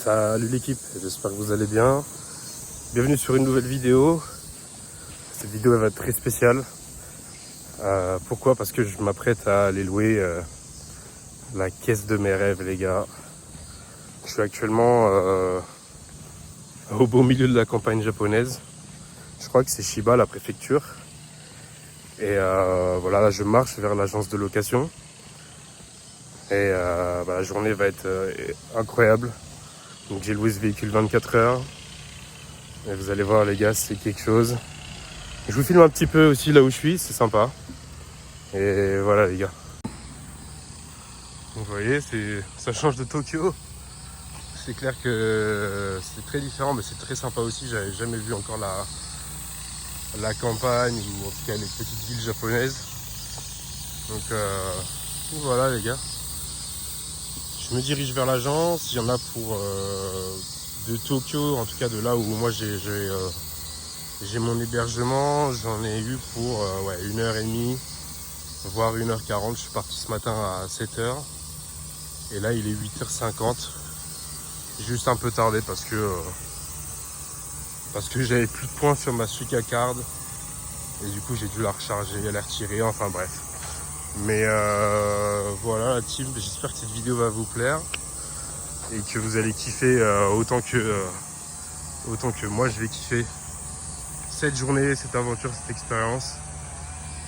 Salut l'équipe, j'espère que vous allez bien. Bienvenue sur une nouvelle vidéo. Cette vidéo elle va être très spéciale. Pourquoi? Parce que je m'apprête à aller louer la caisse de mes rêves, les gars. Je suis actuellement au beau milieu de la campagne japonaise. Je crois que c'est Shiba, la préfecture. Et voilà, là je marche vers l'agence de location. Et la journée va être incroyable. Donc j'ai loué ce véhicule 24 heures. Et vous allez voir les gars, c'est quelque chose. Je vous filme un petit peu aussi là où je suis, c'est sympa. Et voilà les gars. Donc, vous voyez, ça change de Tokyo. C'est clair que c'est très différent, mais c'est très sympa aussi. J'avais jamais vu encore la campagne, ou en tout cas les petites villes japonaises. Donc voilà les gars. Je me dirige vers l'agence. Il y en a pour de Tokyo, en tout cas de là où moi j'ai mon hébergement. J'en ai eu pour 1h30, voire 1h40. Je suis parti ce matin à 7h. Et là il est 8h50. J'ai juste un peu tardé parce que j'avais plus de points sur ma Suica Card. Et du coup j'ai dû la recharger, la retirer, enfin bref. Mais voilà la team, j'espère que cette vidéo va vous plaire. Et que vous allez kiffer autant que moi je vais kiffer cette journée, cette aventure, cette expérience.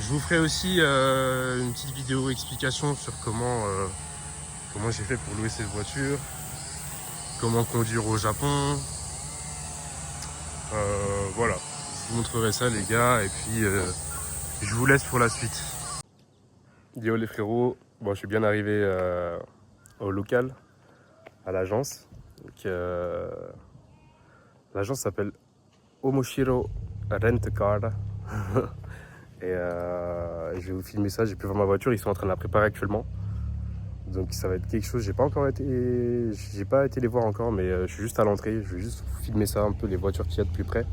Je vous ferai aussi une petite vidéo explication sur comment j'ai fait pour louer cette voiture, comment conduire au Japon. Voilà, je vous montrerai ça les gars et puis je vous laisse pour la suite. Yo les frérots, bon, je suis bien arrivé au local, à l'agence. Donc l'agence s'appelle Omoshiro Rent Car. Et je vais vous filmer ça, j'ai pu voir ma voiture, ils sont en train de la préparer actuellement. Donc ça va être quelque chose, j'ai pas été les voir encore, mais je suis juste à l'entrée, je vais juste filmer ça un peu, les voitures qu'il y a de plus près.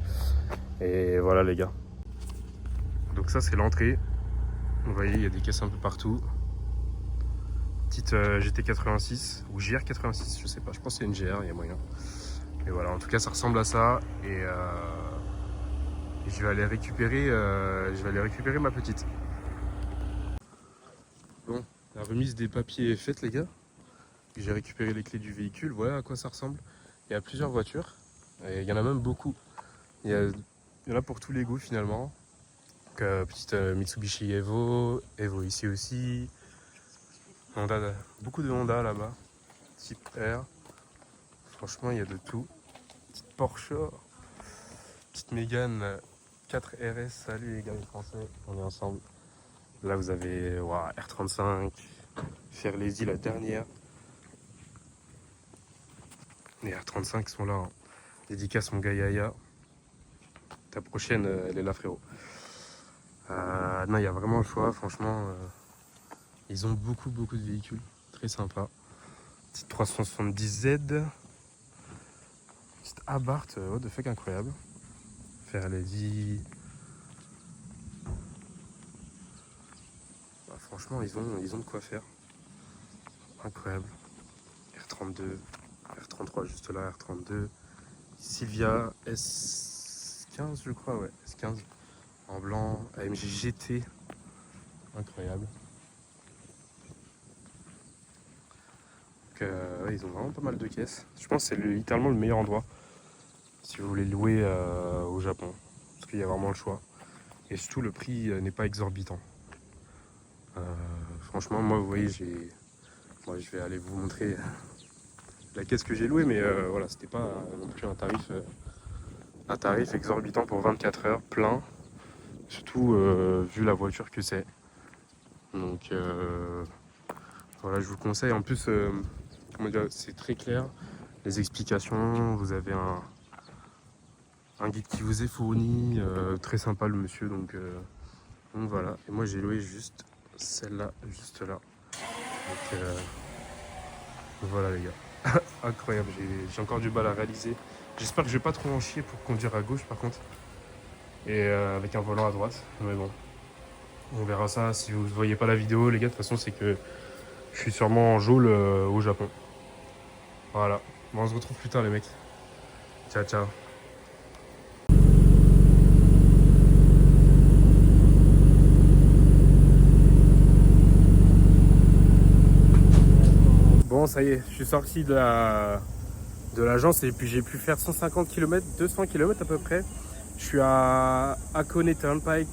Et voilà les gars. Donc ça c'est l'entrée. Vous voyez, il y a des caisses un peu partout. Petite GT86 ou GR86, je sais pas, je pense que c'est une GR, il y a moyen. Et voilà, en tout cas ça ressemble à ça. Et je vais aller récupérer ma petite. Bon, la remise des papiers est faite les gars. J'ai récupéré les clés du véhicule, voilà à quoi ça ressemble. Il y a plusieurs voitures, et il y en a même beaucoup. Il y en a pour tous les goûts finalement. Donc, petite Mitsubishi Evo ici aussi. Honda, beaucoup de Honda là-bas, type R. Franchement, il y a de tout. Petite Porsche, petite Mégane 4 RS. Salut les gars les Français, on est ensemble. Là vous avez R35, Fairlazy la dernière. Les R35 sont là. Hein. Dédicace mon gars Yaya. Ta prochaine, elle est là frérot. Non, il y a vraiment le choix, franchement. Ils ont beaucoup de véhicules. Très sympa. Petite 370Z. Petite Abarth, what the fuck, incroyable. Fairlazy. Bah, franchement, ils ont de quoi faire. Incroyable. R32. R33 juste là, R32. Silvia S15 je crois, ouais, S15. En blanc, AMG GT. Incroyable. Donc, ils ont vraiment pas mal de caisses. Je pense que c'est littéralement le meilleur endroit si vous voulez louer au Japon. Parce qu'il y a vraiment le choix. Et surtout, le prix n'est pas exorbitant. Franchement, moi, vous voyez, moi, je vais aller vous montrer la caisse que j'ai louée. Mais voilà, c'était pas non plus un tarif exorbitant pour 24 heures, plein. Surtout vu la voiture que c'est. Donc voilà, je vous conseille. En plus, comment dire, c'est très clair. Les explications, vous avez un guide qui vous est fourni, très sympa le monsieur. Donc voilà. Et moi j'ai loué juste celle-là, juste là. Donc voilà les gars. Incroyable, j'ai encore du mal à réaliser. J'espère que je vais pas trop en chier pour conduire à gauche par contre. Et avec un volant à droite. Mais bon. On verra ça si vous ne voyez pas la vidéo, les gars. De toute façon, c'est que je suis sûrement en geôle au Japon. Voilà. Bon, on se retrouve plus tard les mecs. Ciao ciao. Bon, ça y est, je suis sorti de l'agence et puis j'ai pu faire 150 km, 200 km à peu près. Je suis à Hakone Turnpike.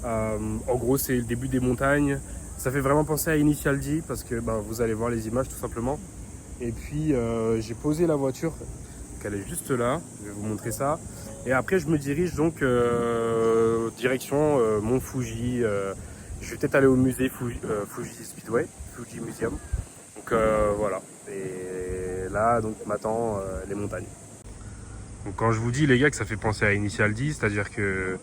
En gros, c'est le début des montagnes. Ça fait vraiment penser à Initial D parce que vous allez voir les images tout simplement. Et puis j'ai posé la voiture, donc elle est juste là. Je vais vous montrer ça. Et après, je me dirige donc direction Mont Fuji. Je vais peut-être aller au musée Fuji Speedway, Fuji Museum. Donc voilà. Et là, donc m'attend les montagnes. Donc quand je vous dis les gars que ça fait penser à Initial D, c'est-à-dire que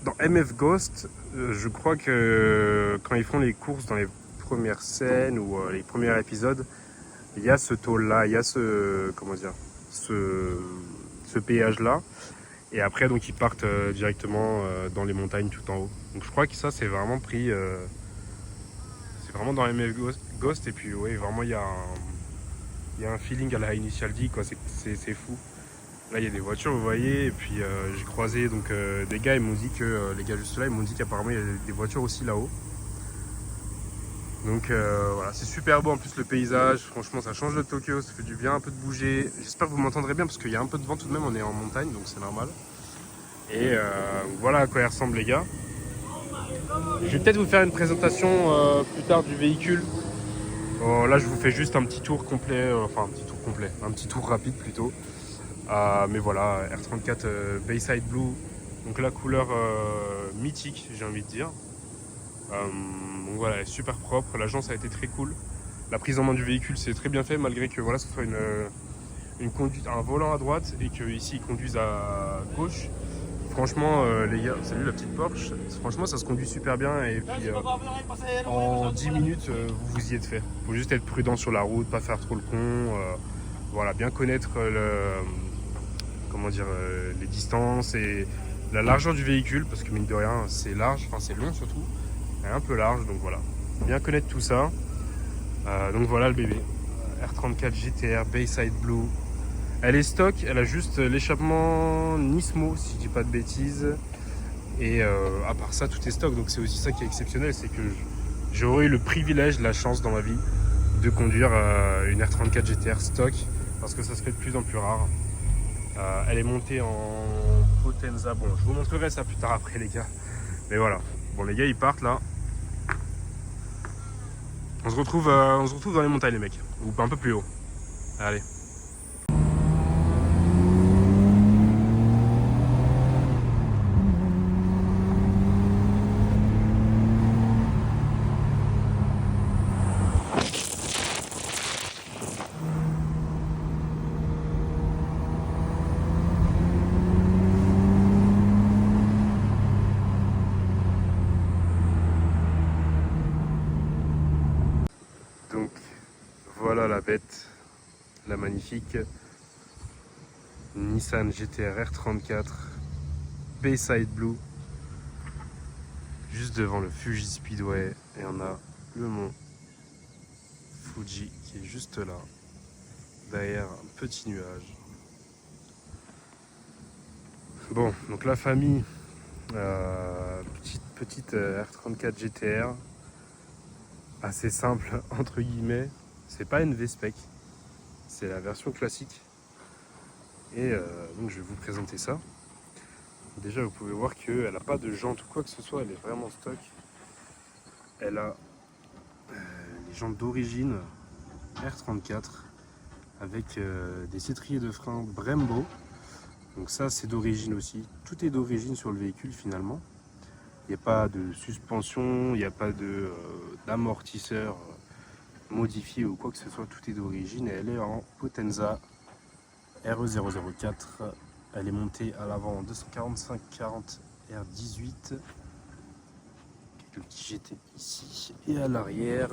dans MF Ghost, je crois que quand ils font les courses dans les premières scènes ou les premiers épisodes, il y a ce tôle là, il y a ce péage là, et après donc ils partent directement dans les montagnes tout en haut. Donc je crois que ça c'est vraiment pris, c'est vraiment dans MF Ghost, et puis ouais vraiment il y a un feeling à la Initial D quoi, c'est fou. Là il y a des voitures vous voyez, et puis j'ai croisé donc des gars, ils m'ont dit que les gars juste là ils m'ont dit qu'apparemment il y a des voitures aussi là-haut. Donc voilà, c'est super beau en plus le paysage, franchement ça change de Tokyo, ça fait du bien un peu de bouger. J'espère que vous m'entendrez bien parce qu'il y a un peu de vent tout de même, on est en montagne donc c'est normal. Et voilà à quoi il ressemble les gars. Je vais peut-être vous faire une présentation plus tard du véhicule. Là je vous fais juste un petit tour complet, un petit tour rapide plutôt. Mais voilà, R34 Bayside Blue, donc la couleur mythique j'ai envie de dire. Donc voilà, elle est super propre, l'agence a été très cool. La prise en main du véhicule c'est très bien fait malgré que voilà, ce soit une conduite, un volant à droite et qu'ici ils conduisent à gauche. Franchement les gars, salut la petite Porsche, franchement ça se conduit super bien et puis en 10 minutes vous vous y êtes fait. Faut juste être prudent sur la route, pas faire trop le con, voilà, bien connaître les distances et la largeur du véhicule parce que mine de rien c'est large, enfin c'est long surtout, elle est un peu large donc voilà, bien connaître tout ça. Donc voilà le bébé, R34 GTR Bayside Blue. Elle est stock, elle a juste l'échappement Nismo si je dis pas de bêtises. Et à part ça, tout est stock. Donc c'est aussi ça qui est exceptionnel, c'est que j'aurais eu le privilège, la chance dans ma vie de conduire une R34 GTR stock parce que ça serait de plus en plus rare. Elle est montée en Potenza. Bon, je vous montrerai ça plus tard après les gars. Mais voilà. Bon les gars ils partent là. On se retrouve dans les montagnes les mecs. Ou un peu plus haut. Allez. Donc voilà la bête, la magnifique Nissan GTR R34 Bayside Blue, juste devant le Fuji Speedway, et on a le mont Fuji qui est juste là, derrière un petit nuage. Bon, donc la famille, petite R34 GTR, assez simple entre guillemets, c'est pas une V-Spec, c'est la version classique. Et donc je vais vous présenter ça. Déjà vous pouvez voir qu'elle n'a pas de jantes ou quoi que ce soit, elle est vraiment stock. Elle a les jantes d'origine R34 avec des cétriers de frein Brembo. Donc ça c'est d'origine aussi, tout est d'origine sur le véhicule finalement. Il n'y a pas de suspension, il n'y a pas d'amortisseur modifié ou quoi que ce soit, tout est d'origine et elle est en Potenza RE004. Elle est montée à l'avant en 245-40 R18. Le petit GT ici. Et à l'arrière,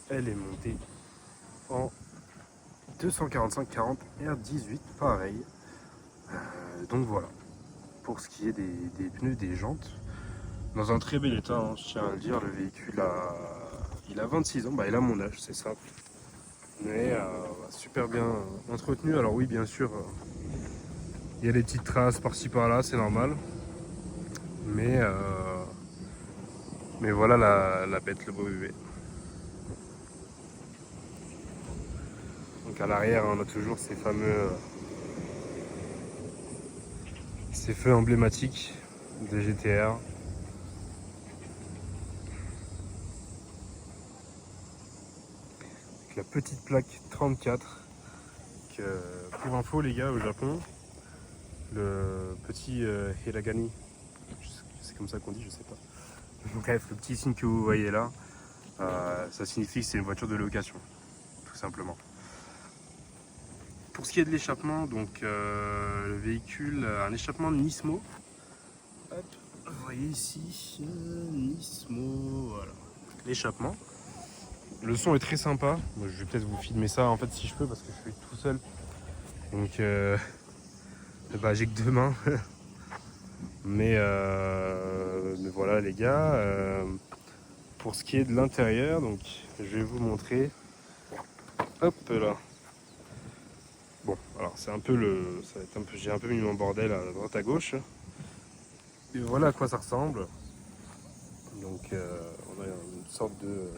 elle est montée en 245-40 R18. Pareil. Donc voilà. Pour ce qui est des pneus, des jantes. Dans un très bel état, hein, je tiens à le dire. Le véhicule Il a 26 ans, bah il a mon âge, c'est simple. Mais super bien entretenu. Alors oui, bien sûr, il y a des petites traces par-ci par-là, c'est normal. Mais, mais voilà la bête, le beau bébé. Donc à l'arrière, on a toujours ces feux emblématiques de GTR. Avec la petite plaque 34. Que, pour info les gars, au Japon, le petit Hiragani, c'est comme ça qu'on dit, je sais pas. Bref, le petit signe que vous voyez là, ça signifie que c'est une voiture de location, tout simplement. Pour ce qui est de l'échappement, donc le véhicule a un échappement Nismo. Hop, vous voyez ici, Nismo, voilà, l'échappement. Le son est très sympa. Moi, je vais peut-être vous filmer ça en fait si je peux parce que je suis tout seul. Donc bah, j'ai que 2 mains. mais voilà les gars. Pour ce qui est de l'intérieur, donc je vais vous montrer. Hop là. Bon, alors c'est un peu ça va être un peu, j'ai un peu mis mon bordel à droite à gauche. Et voilà à quoi ça ressemble. Donc on a une sorte de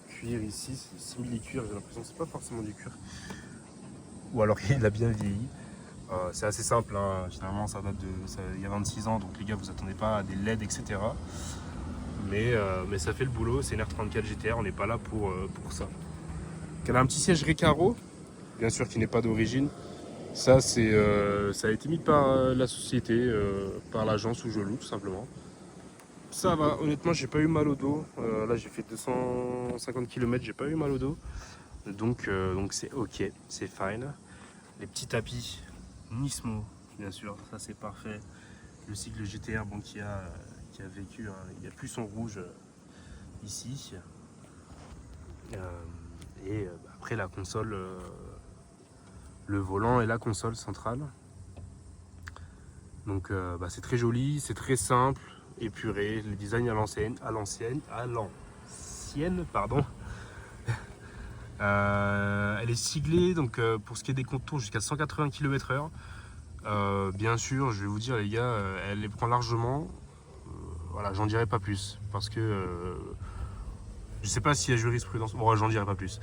cuir ici, c'est simili-cuir, j'ai l'impression que c'est pas forcément du cuir. Ou alors il a bien vieilli. C'est assez simple, hein. Finalement ça date il y a 26 ans, donc les gars vous attendez pas à des LED, etc. Mais ça fait le boulot, c'est une R34 GTR, on n'est pas là pour ça. Elle a un petit siège Recaro, bien sûr qui n'est pas d'origine. Ça, ça a été mis par la société, par l'agence où je loue tout simplement. Ça va, honnêtement j'ai pas eu mal au dos. Là j'ai fait 250 km, j'ai pas eu mal au dos. Donc c'est ok, c'est fine. Les petits tapis Nismo, bien sûr, ça c'est parfait. Le cycle GTR bon, qui a vécu, hein, il n'y a plus son rouge ici. Après la console, le volant et la console centrale. Donc c'est très joli, c'est très simple, épuré, le design à l'ancienne, pardon. Elle est siglée donc pour ce qui est des contours jusqu'à 180 km/h. Bien sûr, je vais vous dire les gars, elle les prend largement. Voilà, j'en dirai pas plus parce que je sais pas s'il y a jurisprudence. Bon, j'en dirai pas plus.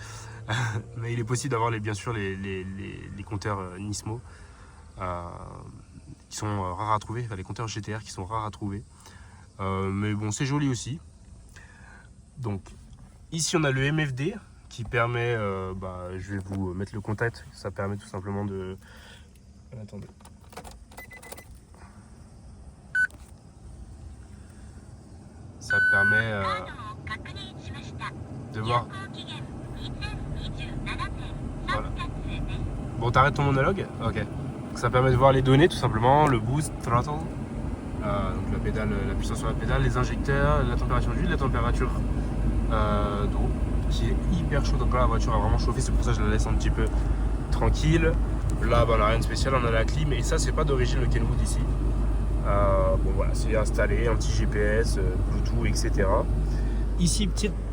Mais il est possible d'avoir bien sûr les compteurs Nismo qui sont rares à trouver, enfin les compteurs GTR qui sont rares à trouver. Mais bon, c'est joli aussi. Donc ici on a le MFD qui permet, je vais vous mettre le contact. Ça permet tout simplement de. Attendez. Ça permet de voir. Voilà. Bon, t'arrêtes ton monologue? Ok. Donc, ça permet de voir les données tout simplement, le boost, throttle, donc la pédale, la puissance sur la pédale, les injecteurs, la température d'huile, la température d'eau, qui est hyper chaude. Donc là, la voiture a vraiment chauffé, c'est pour ça que je la laisse un petit peu tranquille. Là, on n'a rien de spécial, on a la clim, et ça, c'est pas d'origine le Kenwood ici. Bon voilà, c'est installé, un petit GPS, Bluetooth, etc. Ici,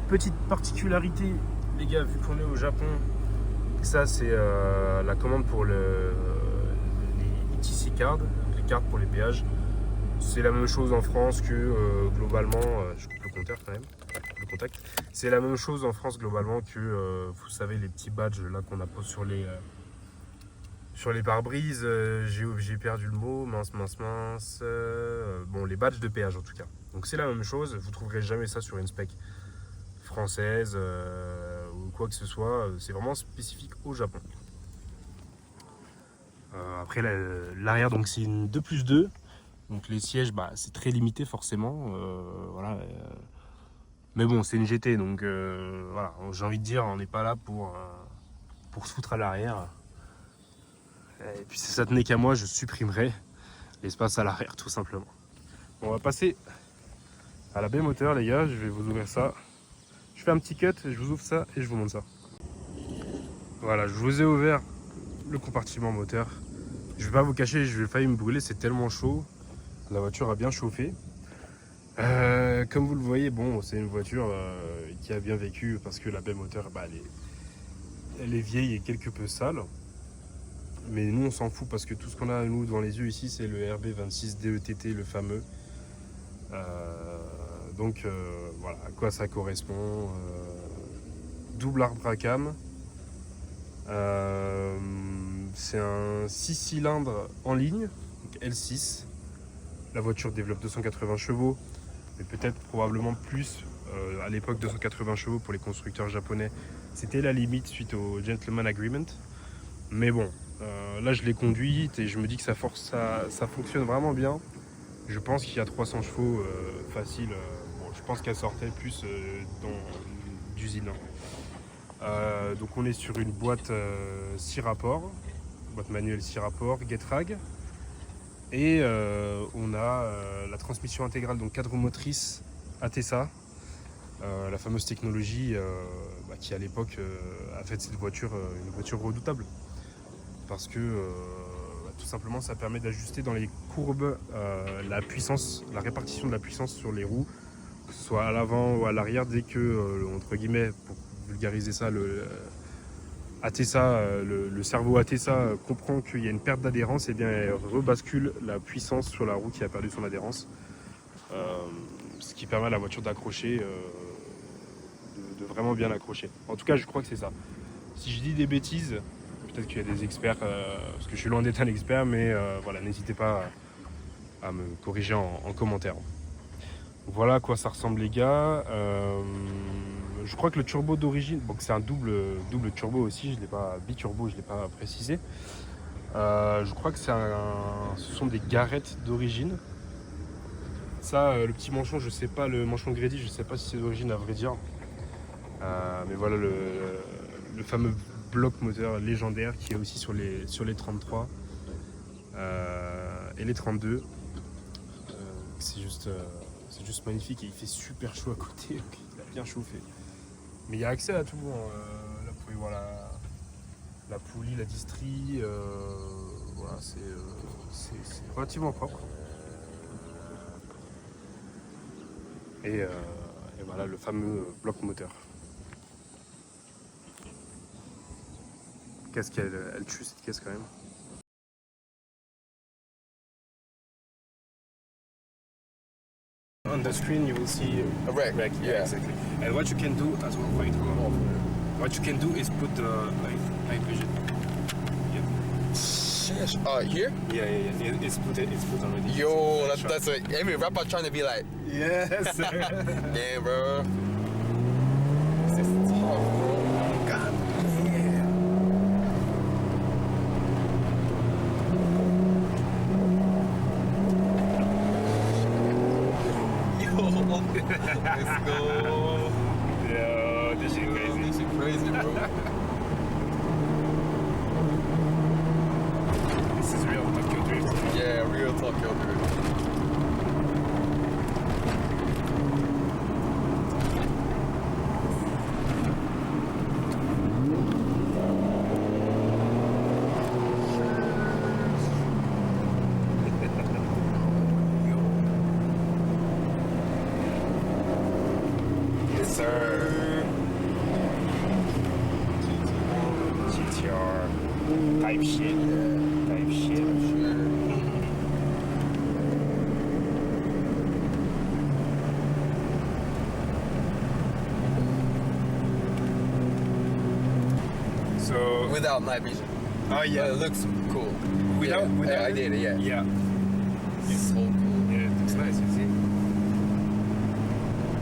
petite particularité, les gars, vu qu'on est au Japon, ça c'est la commande pour les ETC cards, les cartes pour les péages. C'est la même chose en France que globalement, je coupe le compteur quand même, le contact. C'est la même chose en France globalement que, vous savez, les petits badges là qu'on appose sur les pare-brises. J'ai perdu le mot, mince. Bon, les badges de péage en tout cas. Donc c'est la même chose, vous trouverez jamais ça sur une spec française ou quoi que ce soit. C'est vraiment spécifique au Japon. Après l'arrière, donc c'est une 2+2. Donc les sièges, c'est très limité forcément. Voilà. Mais bon, c'est une GT, donc voilà. J'ai envie de dire, on n'est pas là pour se foutre à l'arrière. Et puis si ça tenait qu'à moi, je supprimerais l'espace à l'arrière tout simplement. Bon, on va passer à la baie moteur les gars, je vais vous ouvrir ça. Je fais un petit cut, je vous ouvre ça et je vous montre ça. Voilà, je vous ai ouvert le compartiment moteur. Je vais pas vous cacher, je vais failli me brûler, c'est tellement chaud. La voiture a bien chauffé. Comme vous le voyez, bon, c'est une voiture qui a bien vécu parce que la belle moteur, bah, elle est vieille et quelque peu sale. Mais nous, on s'en fout parce que tout ce qu'on a, nous, devant les yeux ici, c'est le RB26 DETT, le fameux. Donc, voilà, à quoi ça correspond. Double arbre à cam. C'est un 6 cylindres en ligne, donc L6. La voiture développe 280 chevaux, mais peut-être probablement plus. À l'époque, 280 chevaux pour les constructeurs japonais, c'était la limite suite au Gentleman Agreement. Mais bon, là je l'ai conduite et je me dis que ça fonctionne vraiment bien. Je pense qu'il y a 300 chevaux facile. Bon, je pense qu'elle sortait plus d'usine. Donc on est sur une boîte 6 rapports, boîte manuelle 6 rapports, Getrag. Et on a la transmission intégrale, donc 4 roues motrices ATESA, la fameuse technologie qui à l'époque a fait de cette voiture une voiture redoutable. Parce que tout simplement ça permet d'ajuster dans les courbes la puissance, la répartition de la puissance sur les roues, que ce soit à l'avant ou à l'arrière, dès que, entre guillemets, pour vulgariser ça, le cerveau ATESA comprend qu'il y a une perte d'adhérence, et bien elle rebascule la puissance sur la roue qui a perdu son adhérence, ce qui permet à la voiture d'accrocher, de vraiment bien accrocher. En tout cas, je crois que c'est ça. Si je dis des bêtises, peut-être qu'il y a des experts, parce que je suis loin d'être un expert, mais voilà, n'hésitez pas à me corriger en commentaire. Voilà à quoi ça ressemble, les gars. Je crois que le turbo d'origine, donc c'est un double turbo aussi, je l'ai pas biturbo, je l'ai pas précisé. Je crois que ce sont des garettes d'origine. Ça, le petit manchon, je sais pas, le manchon Grady, je sais pas si c'est d'origine à vrai dire. Mais voilà le fameux bloc moteur légendaire qui est aussi sur les 33 et les 32. C'est juste magnifique et il fait super chaud à côté, donc il a bien chauffé. Mais il y a accès à tout, hein. Là vous pouvez voir la poulie, la distrie, voilà, c'est relativement propre. Et voilà le fameux bloc moteur. Qu'est-ce qu'elle tue cette caisse quand même. On the screen you will see A wreck, yeah. exactly. And what you can do as well, wait, hold on. What you can do is put the night vision. Sheesh. Here? Yeah. It's put already. Yo, that's a every rapper trying to be like, Yes, sir. damn, bro. This is tough, bro. God damn. Yo, let's go. Yeah, this is crazy. This is crazy, bro. This is real Tokyo Drift. Yeah, real Tokyo Drift. Yes, sir. GTR type shit. Type shit. So Without night vision. oh yeah, It looks cool. Without- yeah, without I did it, yeah. yeah, So cool. yeah, it looks nice. You see,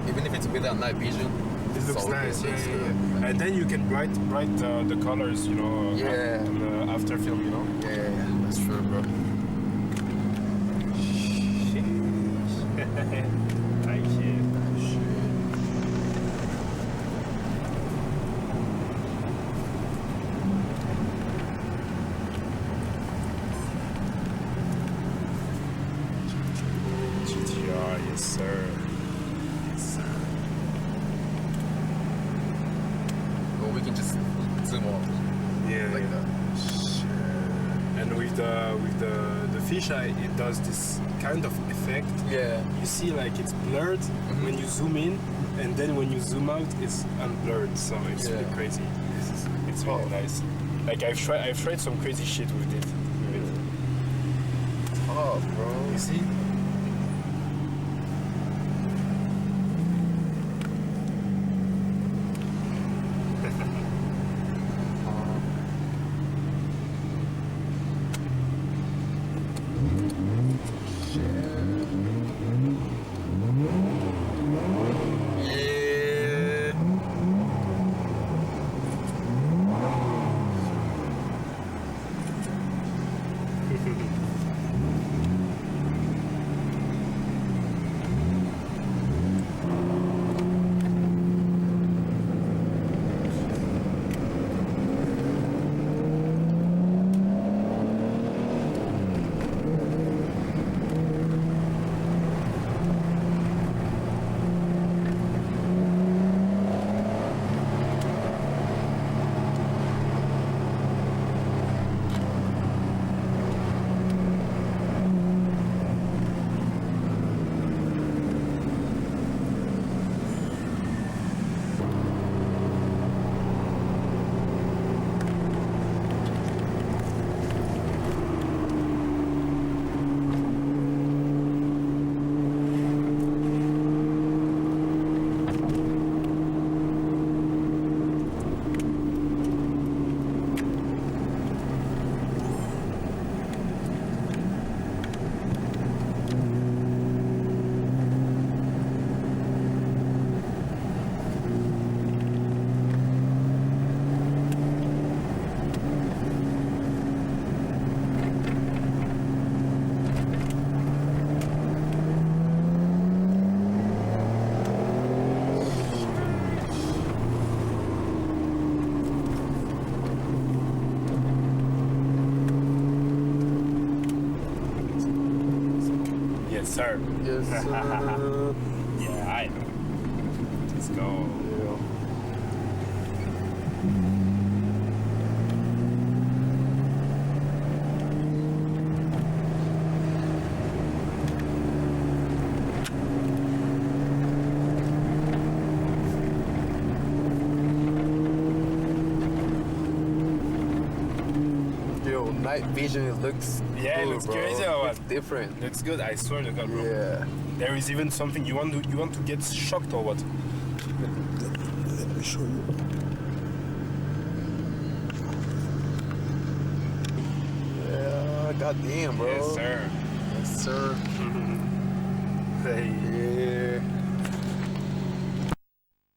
Even if it's without night vision, it looks so nice. good, Yeah, looks yeah, good. yeah. And then you can bright the colors, you know, Yeah. on the after film, you know. Yeah, that's true, bro. Type shit. GTR, yes sir. Yes sir. Well, we can just zoom off Yeah. like that. And with the fisheye, it does this kind of effect. Yeah. You see, like it's blurred when you zoom in, and then when you zoom out, it's unblurred. So it's really Yeah. crazy. It's really nice. Like I've tried some crazy shit with it. Oh, bro. You see? Yeah. Yes, sir. Yes, sir. Yeah, I know. Let's go. Yo, night vision, it looks Yeah, it cool, looks bro. crazy or what? It's different. Looks good. I swear to God, bro. Yeah. There is even something you want to get shocked or what? Let me show you. Yeah, goddamn, bro. Yes, sir. Yes, sir. Hey.